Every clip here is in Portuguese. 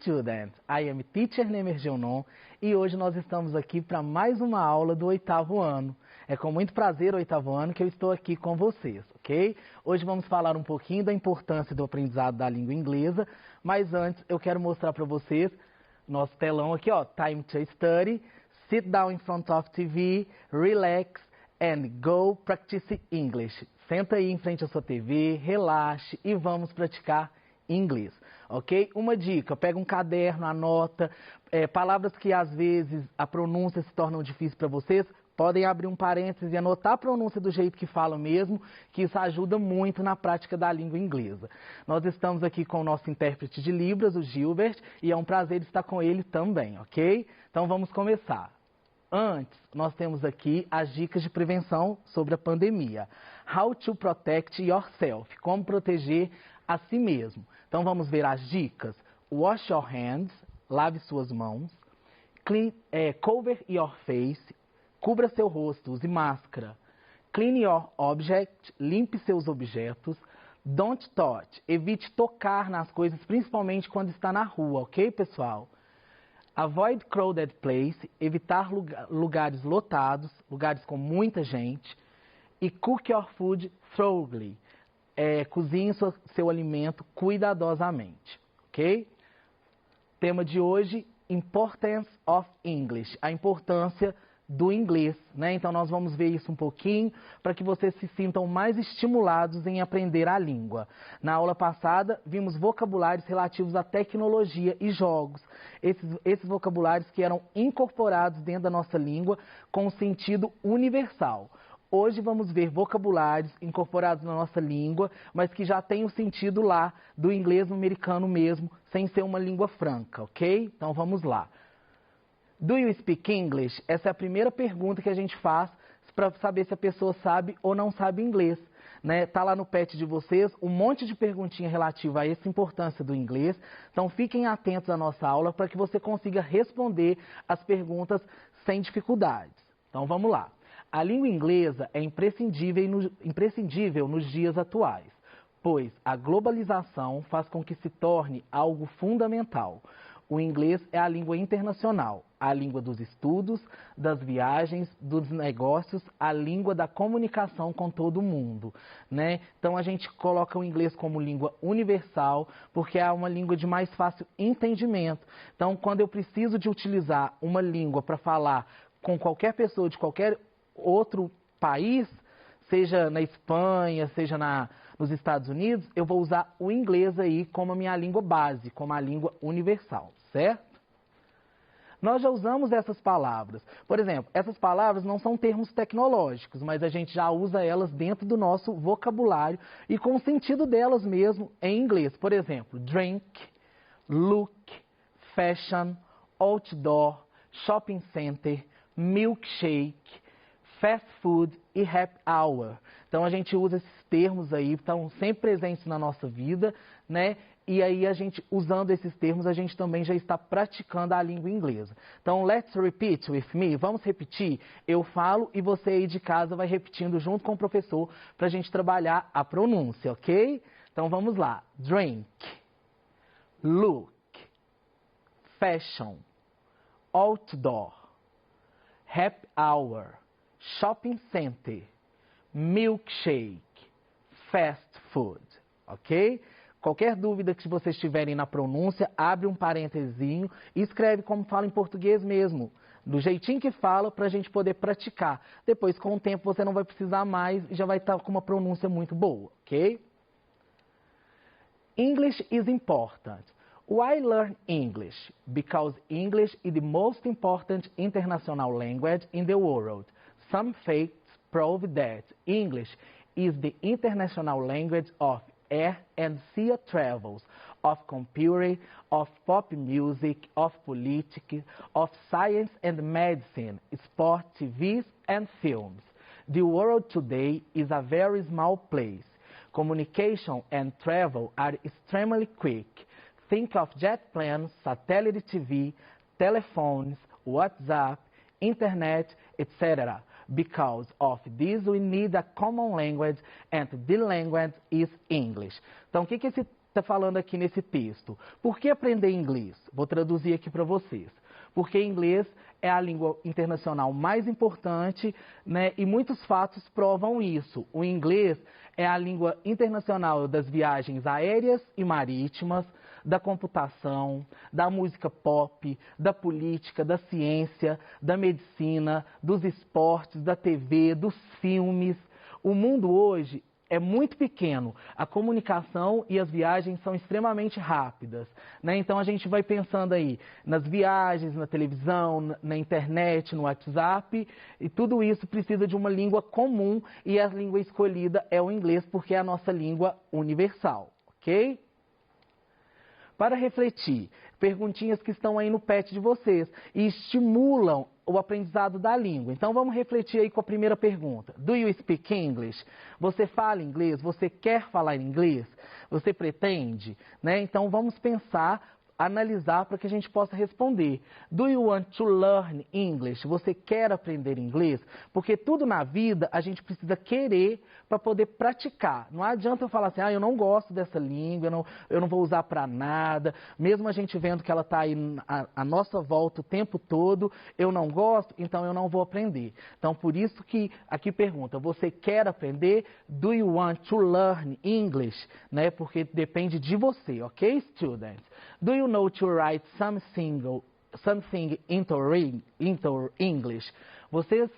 students, I am teacher Nemer Geonon e hoje nós estamos aqui para mais uma aula do 8º ano. É com muito prazer, 8º ano, que eu estou aqui com vocês, ok? Hoje vamos falar um pouquinho da importância do aprendizado da língua inglesa, mas antes eu quero mostrar para vocês nosso telão aqui, ó, Time to Study, sit down in front of TV, relax and go practice English. Senta aí em frente à sua TV, relaxe e vamos praticar inglês, ok? Uma dica, pega um caderno, anota, palavras que às vezes a pronúncia se torna difícil para vocês, podem abrir um parênteses e anotar a pronúncia do jeito que falam mesmo, que isso ajuda muito na prática da língua inglesa. Nós estamos aqui com o nosso intérprete de Libras, o Gilbert, e é um prazer estar com ele também, ok? Então vamos começar. Antes, nós temos aqui as dicas de prevenção sobre a pandemia. How to protect yourself, como proteger a si mesmo. Então vamos ver as dicas. Wash your hands, lave suas mãos. Cover your face, cubra seu rosto, use máscara. Clean your object, limpe seus objetos. Don't touch, evite tocar nas coisas, principalmente quando está na rua, ok, pessoal? Avoid crowded place, evitar lugares lotados, lugares com muita gente. E cook your food thoroughly, cozinhe seu alimento cuidadosamente, ok? Tema de hoje, Importance of English, a importância do inglês, né? Então nós vamos ver isso um pouquinho para que vocês se sintam mais estimulados em aprender a língua. Na aula passada vimos vocabulários relativos à tecnologia e jogos. Esses vocabulários que eram incorporados dentro da nossa língua com sentido universal. Hoje vamos ver vocabulários incorporados na nossa língua, mas que já têm o sentido lá do inglês americano mesmo, sem ser uma língua franca, ok? Então vamos lá. Do you speak English? Essa é a primeira pergunta que a gente faz para saber se a pessoa sabe ou não sabe inglês. Né? Tá lá no pet de vocês um monte de perguntinha relativa a essa importância do inglês. Então fiquem atentos à nossa aula para que você consiga responder as perguntas sem dificuldades. Então vamos lá. A língua inglesa é imprescindível nos dias atuais, pois a globalização faz com que se torne algo fundamental. O inglês é a língua internacional, a língua dos estudos, das viagens, dos negócios, a língua da comunicação com todo mundo, né? Então a gente coloca o inglês como língua universal, porque é uma língua de mais fácil entendimento. Então quando eu preciso de utilizar uma língua para falar com qualquer pessoa de qualquer outro país, seja na Espanha, seja nos Estados Unidos, eu vou usar o inglês aí como a minha língua base, como a língua universal, certo? Nós já usamos essas palavras. Por exemplo, essas palavras não são termos tecnológicos, mas a gente já usa elas dentro do nosso vocabulário e com o sentido delas mesmo em inglês. Por exemplo, drink, look, fashion, outdoor, shopping center, milkshake, fast food e happy hour. Então a gente usa esses termos aí, estão sempre presentes na nossa vida, né? E aí a gente, usando esses termos, a gente também já está praticando a língua inglesa. Então, let's repeat with me. Vamos repetir? Eu falo e você aí de casa vai repetindo junto com o professor para a gente trabalhar a pronúncia, ok? Então vamos lá. Drink, look, fashion, outdoor, happy hour, shopping center, milkshake, fast food, ok? Qualquer dúvida que vocês tiverem na pronúncia, abre um parênteses e escreve como fala em português mesmo, do jeitinho que fala para a gente poder praticar. Depois, com o tempo, você não vai precisar mais e já vai estar com uma pronúncia muito boa, ok? English is important. Why learn English? Because English is the most important international language in the world. Some facts prove that English is the international language of air and sea travels, of computer, of pop music, of politics, of science and medicine, sport, TVs and films. The world today is a very small place. Communication and travel are extremely quick. Think of jet planes, satellite TV, telephones, WhatsApp, internet, etc. Because of this, we need a common language, and the language is English. Então, o que esse está falando aqui nesse texto? Por que aprender inglês? Vou traduzir aqui para vocês. Porque inglês é a língua internacional mais importante, né? E muitos fatos provam isso. O inglês é a língua internacional das viagens aéreas e marítimas, da computação, da música pop, da política, da ciência, da medicina, dos esportes, da TV, dos filmes. O mundo hoje é muito pequeno, a comunicação e as viagens são extremamente rápidas, né? Então a gente vai pensando aí nas viagens, na televisão, na internet, no WhatsApp, e tudo isso precisa de uma língua comum e a língua escolhida é o inglês porque é a nossa língua universal, ok? Para refletir, perguntinhas que estão aí no pet de vocês e estimulam o aprendizado da língua. Então vamos refletir aí com a primeira pergunta. Do you speak English? Você fala inglês? Você quer falar inglês? Você pretende? Né? Então vamos pensar, analisar para que a gente possa responder. Do you want to learn English? Você quer aprender inglês? Porque tudo na vida a gente precisa querer para poder praticar. Não adianta eu falar assim, eu não gosto dessa língua, eu não vou usar para nada. Mesmo a gente vendo que ela está aí à nossa volta o tempo todo, eu não gosto, então eu não vou aprender. Então por isso que aqui pergunta, você quer aprender? Do you want to learn English? Né? Porque depende de você, ok, students? Do you know to write something into English? Vocês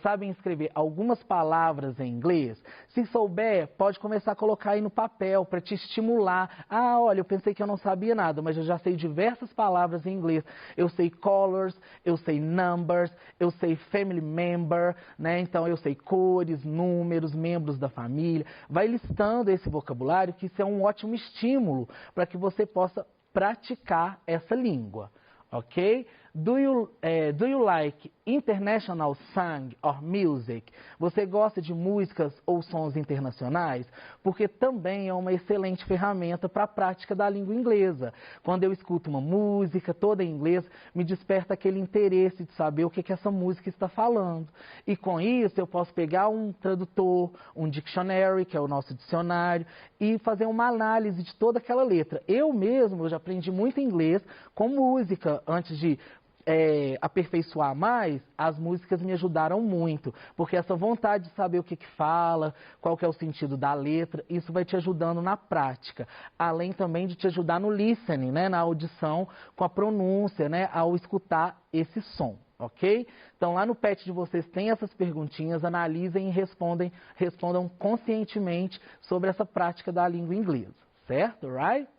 sabem escrever algumas palavras em inglês? Se souber, pode começar a colocar aí no papel para te estimular. Olha, eu pensei que eu não sabia nada, mas eu já sei diversas palavras em inglês. Eu sei colors, eu sei numbers, eu sei family member, né? Então eu sei cores, números, membros da família. Vai listando esse vocabulário, que isso é um ótimo estímulo para que você possa praticar essa língua, ok? Do you like international song or music? Você gosta de músicas ou sons internacionais? Porque também é uma excelente ferramenta para a prática da língua inglesa. Quando eu escuto uma música toda em inglês, me desperta aquele interesse de saber o que essa música está falando. E com isso eu posso pegar um tradutor, um dictionary, que é o nosso dicionário, e fazer uma análise de toda aquela letra. Eu já aprendi muito inglês com música antes de aperfeiçoar mais. As músicas me ajudaram muito, porque essa vontade de saber o que fala, qual que é o sentido da letra, isso vai te ajudando na prática, além também de te ajudar no listening, né, na audição, com a pronúncia, né, ao escutar esse som, ok? Então lá no pet de vocês tem essas perguntinhas, analisem e respondam conscientemente sobre essa prática da língua inglesa, certo? Right?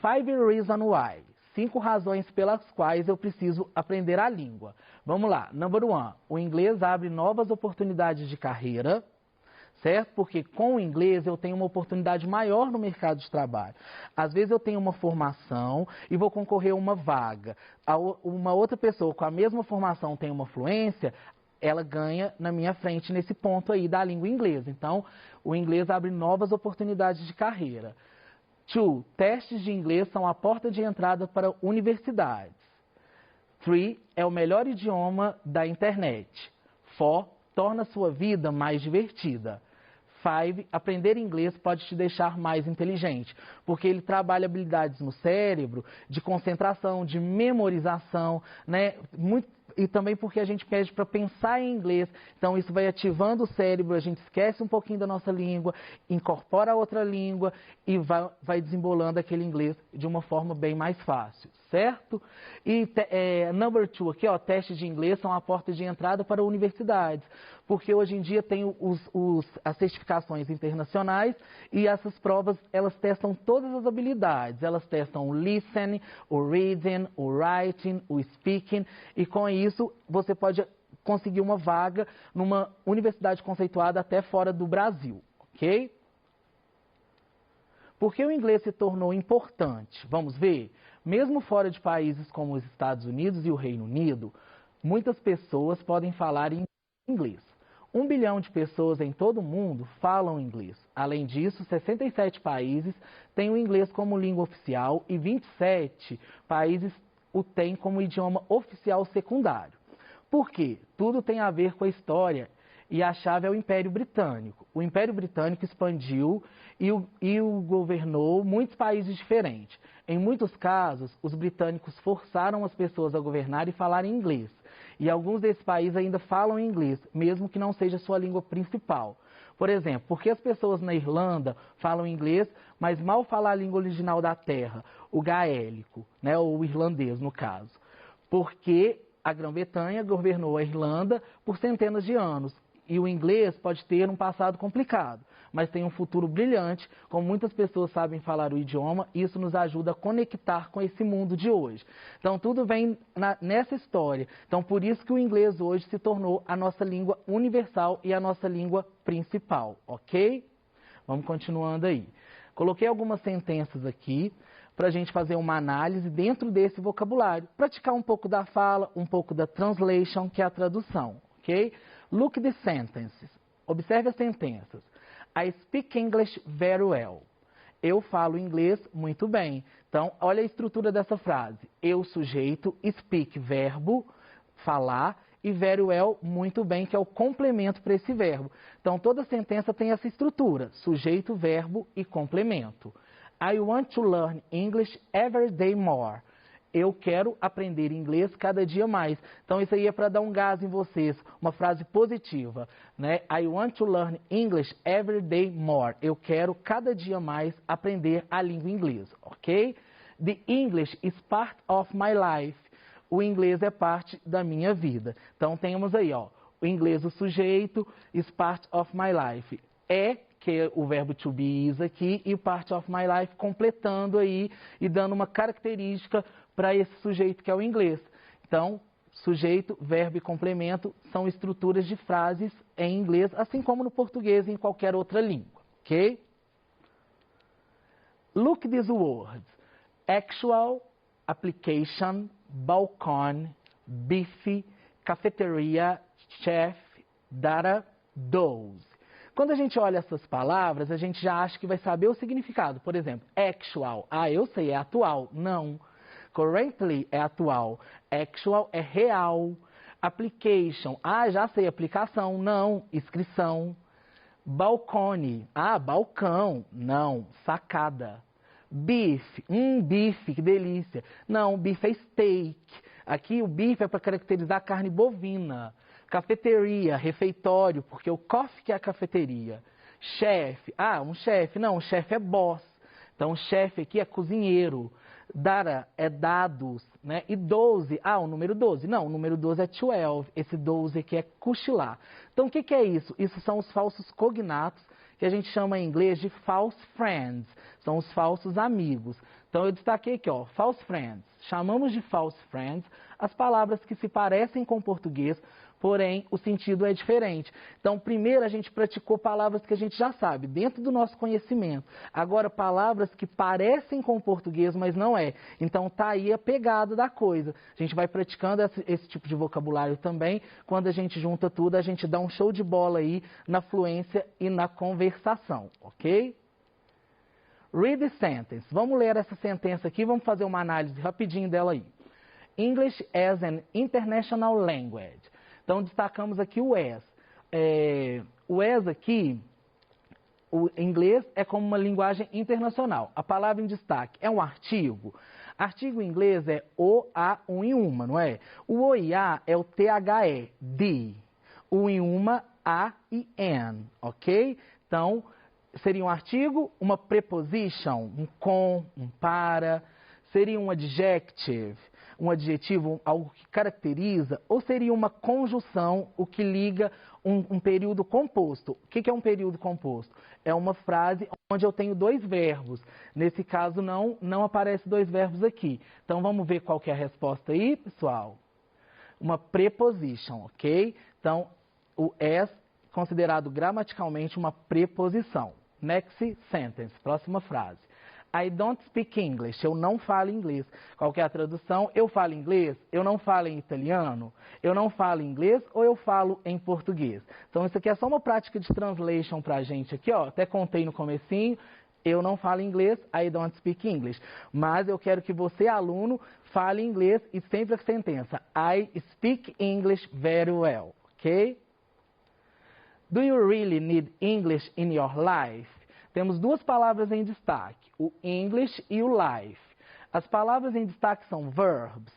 5 reasons why. 5 razões pelas quais eu preciso aprender a língua. Vamos lá. Number 1. O inglês abre novas oportunidades de carreira, certo? Porque com o inglês eu tenho uma oportunidade maior no mercado de trabalho. Às vezes eu tenho uma formação e vou concorrer a uma vaga. Uma outra pessoa com a mesma formação tem uma fluência, ela ganha na minha frente nesse ponto aí da língua inglesa. Então, o inglês abre novas oportunidades de carreira. 2. Testes de inglês são a porta de entrada para universidades. 3. É o melhor idioma da internet. 4. Torna sua vida mais divertida. 5. Aprender inglês pode te deixar mais inteligente, porque ele trabalha habilidades no cérebro, de concentração, de memorização, né? E também porque a gente pede para pensar em inglês, então isso vai ativando o cérebro, a gente esquece um pouquinho da nossa língua, incorpora a outra língua e vai desembolando aquele inglês de uma forma bem mais fácil, certo? E number 2 aqui, testes de inglês são a porta de entrada para universidades, porque hoje em dia tem as certificações internacionais e essas provas, elas testam todas as habilidades, elas testam o listening, o reading, o writing, o speaking, e com isso você pode conseguir uma vaga numa universidade conceituada até fora do Brasil, ok? Por que o inglês se tornou importante? Vamos ver? Mesmo fora de países como os Estados Unidos e o Reino Unido, muitas pessoas podem falar em inglês. 1 bilhão de pessoas em todo o mundo falam inglês. Além disso, 67 países têm o inglês como língua oficial e 27 países o têm como idioma oficial secundário. Por quê? Tudo tem a ver com a história e a chave é o Império Britânico. O Império Britânico expandiu e o governou muitos países diferentes. Em muitos casos, os britânicos forçaram as pessoas a governar e falar inglês. E alguns desses países ainda falam inglês, mesmo que não seja sua língua principal. Por exemplo, porque as pessoas na Irlanda falam inglês, mas mal falam a língua original da terra, o gaélico, né, ou o irlandês, no caso. Porque a Grã-Bretanha governou a Irlanda por centenas de anos. E o inglês pode ter um passado complicado, mas tem um futuro brilhante, como muitas pessoas sabem falar o idioma, e isso nos ajuda a conectar com esse mundo de hoje. Então, tudo vem nessa história. Então, por isso que o inglês hoje se tornou a nossa língua universal e a nossa língua principal, ok? Vamos continuando aí. Coloquei algumas sentenças aqui para a gente fazer uma análise dentro desse vocabulário, praticar um pouco da fala, um pouco da translation, que é a tradução, ok? Look the sentences. Observe as sentenças. I speak English very well. Eu falo inglês muito bem. Então, olha a estrutura dessa frase. Eu, sujeito, speak, verbo, falar, e very well, muito bem, que é o complemento para esse verbo. Então, toda sentença tem essa estrutura. Sujeito, verbo e complemento. I want to learn English every day more. Eu quero aprender inglês cada dia mais. Então, isso aí é para dar um gás em vocês, uma frase positiva, né? I want to learn English every day more. Eu quero cada dia mais aprender a língua inglesa, ok? The English is part of my life. O inglês é parte da minha vida. Então, temos aí, ó, o inglês, o sujeito, is part of my life. É, que é o verbo to be is aqui, e part of my life completando aí e dando uma característica para esse sujeito que é o inglês. Então, sujeito, verbo e complemento são estruturas de frases em inglês, assim como no português e em qualquer outra língua, ok? Look these words. Actual, application, balcony, bife, cafeteria, chef, data, dose. Quando a gente olha essas palavras, a gente já acha que vai saber o significado. Por exemplo, actual. Ah, eu sei, é atual. Não. Currently é atual. Actual é real. Application. Ah, já sei, aplicação. Não. Inscrição. Balcone. Ah, balcão. Não. Sacada. Beef. Bife, que delícia. Não, bife é steak. Aqui o bife é para caracterizar a carne bovina. Cafeteria, refeitório, porque o coffee que é a cafeteria. Chefe, um chefe, não, o chefe é boss. Então, o chefe aqui é cozinheiro. Data é dados, né? E 12, o número 12. Não, o número 12 é 12. Esse 12 aqui é cochilar. Então, o que é isso? Isso são os falsos cognatos, que a gente chama em inglês de false friends. São os falsos amigos. Então, eu destaquei aqui, ó, false friends. Chamamos de false friends as palavras que se parecem com o português, porém, o sentido é diferente. Então, primeiro a gente praticou palavras que a gente já sabe, dentro do nosso conhecimento. Agora, palavras que parecem com o português, mas não é. Então, tá aí a pegada da coisa. A gente vai praticando esse tipo de vocabulário também. Quando a gente junta tudo, a gente dá um show de bola aí na fluência e na conversação, ok? Read the sentence. Vamos ler essa sentença aqui, vamos fazer uma análise rapidinho dela aí. English as an international language. Então, destacamos aqui o as. O as aqui, o inglês é como uma linguagem internacional. A palavra em destaque é um artigo. Artigo em inglês é o, a, um e uma, não é? O e a é o the, the. O e uma, a e an, ok? Então, seria um artigo, uma preposition, um com, um para. Seria um adjective, um adjetivo, algo que caracteriza, ou seria uma conjunção, o que liga um período composto. O que é um período composto? É uma frase onde eu tenho dois verbos. Nesse caso, não aparece dois verbos aqui. Então, vamos ver qual que é a resposta aí, pessoal? Uma preposition, ok? Então, o as, considerado gramaticalmente uma preposição. Next sentence, próxima frase. I don't speak English. Eu não falo inglês. Qual que é a tradução? Eu falo inglês? Eu não falo em italiano? Eu não falo inglês ou eu falo em português? Então, isso aqui é só uma prática de translation pra gente aqui, ó. Até contei no comecinho. Eu não falo inglês, I don't speak English. Mas eu quero que você, aluno, fale inglês e sempre a sentença. I speak English very well. Ok? Do you really need English in your life? Temos duas palavras em destaque, o English e o life. As palavras em destaque são verbs,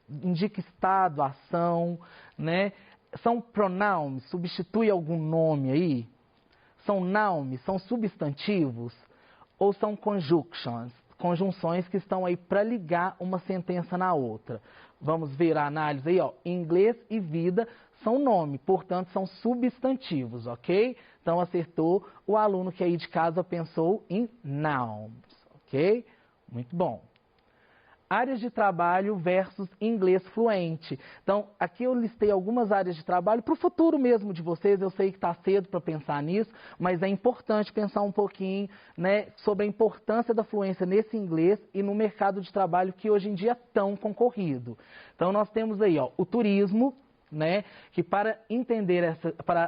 indica estado, ação, né? São pronouns, substitui algum nome aí? São nouns, são substantivos? Ou são conjunctions, conjunções que estão aí para ligar uma sentença na outra? Vamos ver a análise aí, ó. Inglês e vida são nome, portanto são substantivos, ok? Então acertou o aluno que aí de casa pensou em nouns, ok? Muito bom. Áreas de trabalho versus inglês fluente. Então, aqui eu listei algumas áreas de trabalho para o futuro mesmo de vocês. Eu sei que está cedo para pensar nisso, mas é importante pensar um pouquinho, né, sobre a importância da fluência nesse inglês e no mercado de trabalho que hoje em dia é tão concorrido. Então, nós temos aí, ó, o turismo, né, que para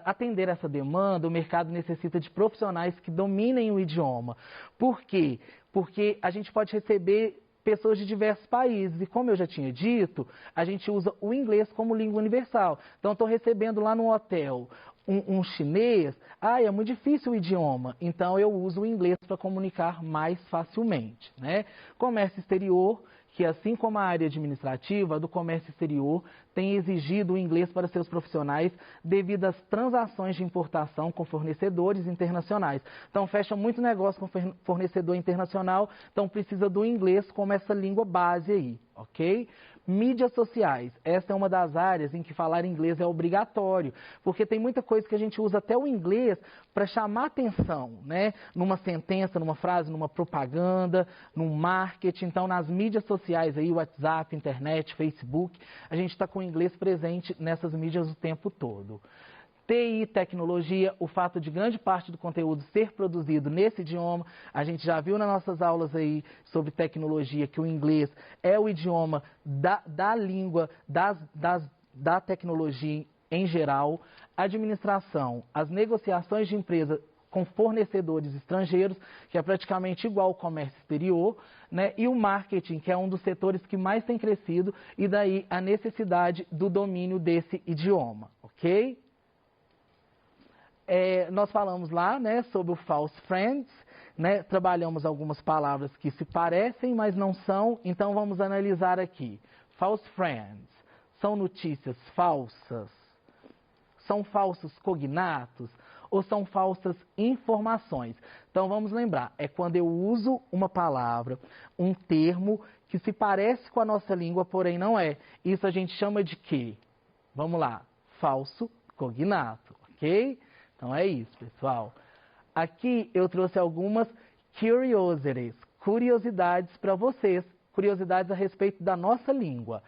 atender essa demanda, o mercado necessita de profissionais que dominem o idioma. Por quê? Porque a gente pode receber pessoas de diversos países. E como eu já tinha dito, a gente usa o inglês como língua universal. Então, estou recebendo lá no hotel um chinês, é muito difícil o idioma, então eu uso o inglês para comunicar mais facilmente, né? Comércio exterior, que assim como a área administrativa, a do comércio exterior tem exigido o inglês para seus profissionais devido às transações de importação com fornecedores internacionais. Então, fecha muito negócio com fornecedor internacional, então precisa do inglês como essa língua base aí, ok? Mídias sociais, essa é uma das áreas em que falar inglês é obrigatório, porque tem muita coisa que a gente usa até o inglês para chamar atenção, né? Numa sentença, numa frase, numa propaganda, num marketing. Então, nas mídias sociais aí, WhatsApp, internet, Facebook, a gente está com o inglês presente nessas mídias o tempo todo. TI, tecnologia, o fato de grande parte do conteúdo ser produzido nesse idioma, a gente já viu nas nossas aulas aí sobre tecnologia que o inglês é o idioma da língua, da tecnologia em geral. Administração, as negociações de empresa com fornecedores estrangeiros, que é praticamente igual ao comércio exterior, né? E o marketing, que é um dos setores que mais tem crescido, e daí a necessidade do domínio desse idioma, ok? Nós falamos lá, né, sobre o false friends, né, trabalhamos algumas palavras que se parecem, mas não são, então vamos analisar aqui. False friends, são notícias falsas? São falsos cognatos? Ou são falsas informações? Então vamos lembrar, é quando eu uso uma palavra, um termo que se parece com a nossa língua, porém não é. Isso a gente chama de quê? Vamos lá, falso cognato, ok? Então é isso, pessoal. Aqui eu trouxe algumas curiosidades para vocês, curiosidades a respeito da nossa língua.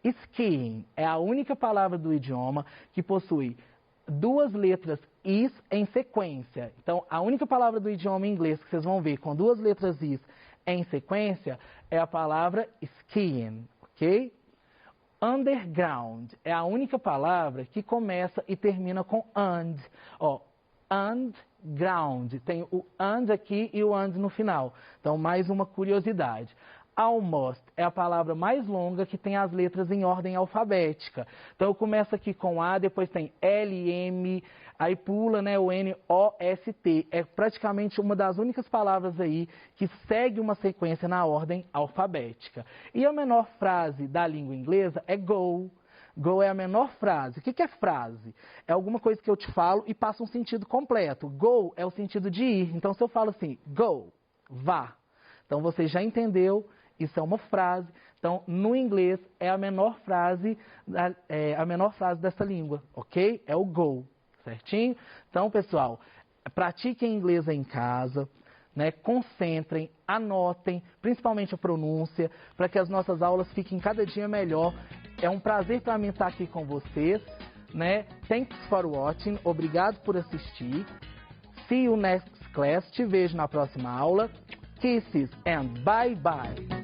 Skiing é a única palavra do idioma que possui duas letras is em sequência. Então, a única palavra do idioma inglês que vocês vão ver com duas letras is em sequência é a palavra skiing, ok? Underground é a única palavra que começa e termina com and. Ó, and, ground. Tem o and aqui e o and no final. Então, mais uma curiosidade. Almost é a palavra mais longa que tem as letras em ordem alfabética. Então, eu começo aqui com A, depois tem L, M, aí pula, né, o N, O, S, T. É praticamente uma das únicas palavras aí que segue uma sequência na ordem alfabética. E a menor frase da língua inglesa é go. Go é a menor frase. O que é frase? É alguma coisa que eu te falo e passa um sentido completo. Go é o sentido de ir. Então, se eu falo assim, go, vá. Então, você já entendeu. Isso é uma frase. Então, no inglês, é a menor frase dessa língua, ok? É o go, certinho? Então, pessoal, pratiquem inglês em casa, né? Concentrem, anotem, principalmente a pronúncia, para que as nossas aulas fiquem cada dia melhor. É um prazer para mim estar aqui com vocês, né? Thanks for watching. Obrigado por assistir. See you next class. Te vejo na próxima aula. Kisses and bye bye.